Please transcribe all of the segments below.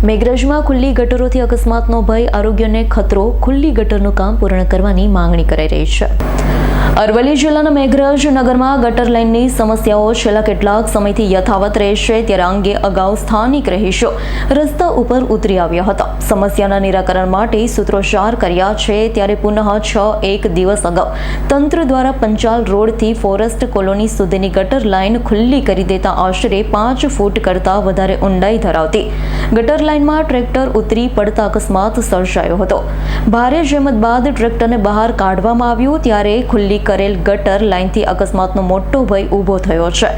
મેઘરજમાં ખુલ્લી ગટરોથી અકસ્માતનો ભય, આરોગ્યને ખતરો, ખુલ્લી ગટરનું કામ પૂર્ણ કરવાની માંગણી કરાઈ રહી છે. અરવલ્લી જિલ્લાના મેઘરજ નગરમાં ગટર લાઇનની સમસ્યાઓ છેલ્લા કેટલાક સમયથી યથાવત રહેશે, ત્યારે અંગે અગાઉ સ્થાનિક રહીશો રસ્તા ઉપર ઉતરી આવ્યા હતા. સમસ્યાના નિરાકરણ માટે સૂત્રોચ્ચાર કર્યા છે, ત્યારે પુનઃ 6 દિવસ અગાઉ તંત્ર દ્વારા પંચાલ રોડથી ફોરેસ્ટ કોલોની સુધીની ગટર લાઇન ખુલ્લી કરી દેતા આશરે 5 ફૂટ કરતાં વધારે ઊંડાઈ ધરાવતી ગટર લાઇનમાં ટ્રેક્ટર ઉતરી પડતા અકસ્માત સર્જાયો હતો. ભારે જહેમત બાદ ટ્રેક્ટરને બહાર કાઢવામાં આવ્યું, ત્યારે ખુલ્લી કરેલ ગટર લાઇનથી અકસ્માતનો મોટો ભય ઊભો થયો છે.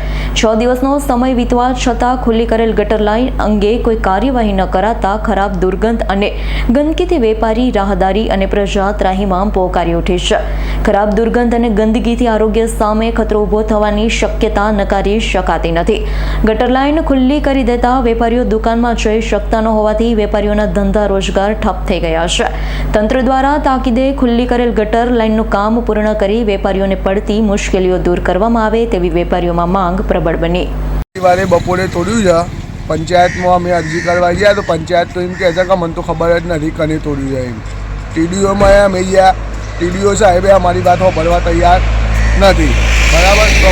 6 દિવસનો સમય વીતવા છતાં ખુલ્લી કરેલ ગટર લાઇન અંગે કોઈ કાર્યવાહી ન કરાતા ખરાબ દુર્ગંધ અને ગંદકીથી વેપારી, રાહદારી અને પ્રજા ત્રાહિમામ પોકારી ઉઠી છે. ખરાબ દુર્ગંધ અને ગંદકીથી આરોગ્ય સામે ખતરો ઊભો થવાની શક્યતા નકારી શકાતી નથી. ગટર લાઇન ખુલ્લી કરી દેતા વેપારીઓ દુકાનમાં જઈ શકતા ન હોવાથી વેપારીઓના ધંધા રોજગાર ઠપ થઈ ગયા છે. તંત્ર દ્વારા તાકીદે ખુલ્લી કરેલ ગટર લાઇનનું કામ પૂર્ણ કરી વેપારીઓને પડતી મુશ્કેલીઓ દૂર કરવામાં આવે તેવી વેપારીઓમાં માંગ પ્રબળ બની. રવિવારે બપોરે તોડ્યું છે. પંચાયતમાં અમે અરજી કરવા ગયા તો પંચાયત તો એમ કહે છે કે મને તો ખબર જ નથી કને તોડ્યું છે એમ. ટીડીઓમાં અમે ગયા, ટીડીઓ સાહેબે અમારી વાત સાંભળવા તૈયાર નથી. બરાબર, તો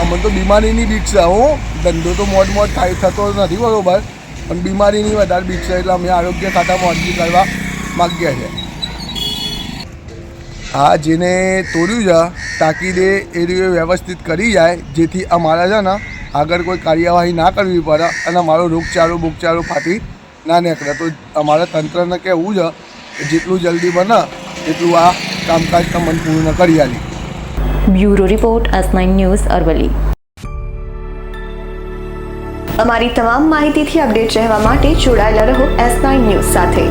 અમને તો બીમારીની બીક છે. હું ધંધો તો મોજ થાય થતો નથી બરાબર, પણ બીમારીની વધારે બીક છે, એટલે અમે આરોગ્ય ખાતામાં અરજી કરવા માગ્યા છે. હા, જેને તોડ્યું છે તાકીદે એ રીતે વ્યવસ્થિત કરી જાય, જેથી અમારા છે ને આગળ કોઈ કાર્યવાહી ના કરવી પડે અને અમારો રોગચાળો ફાટી ના નીકળે. તો અમારા તંત્રને કહેવું છે કે જેટલું જલ્દી બને એટલું આ કામકાજ તમને પૂર્ણ કરી આલી. Bureau report, S9 news, Aravalli. અમારી તમામ માહિતીથી અપડેટ રહેવા માટે જોડાયેલા રહો S9 ન્યૂઝ સાથે.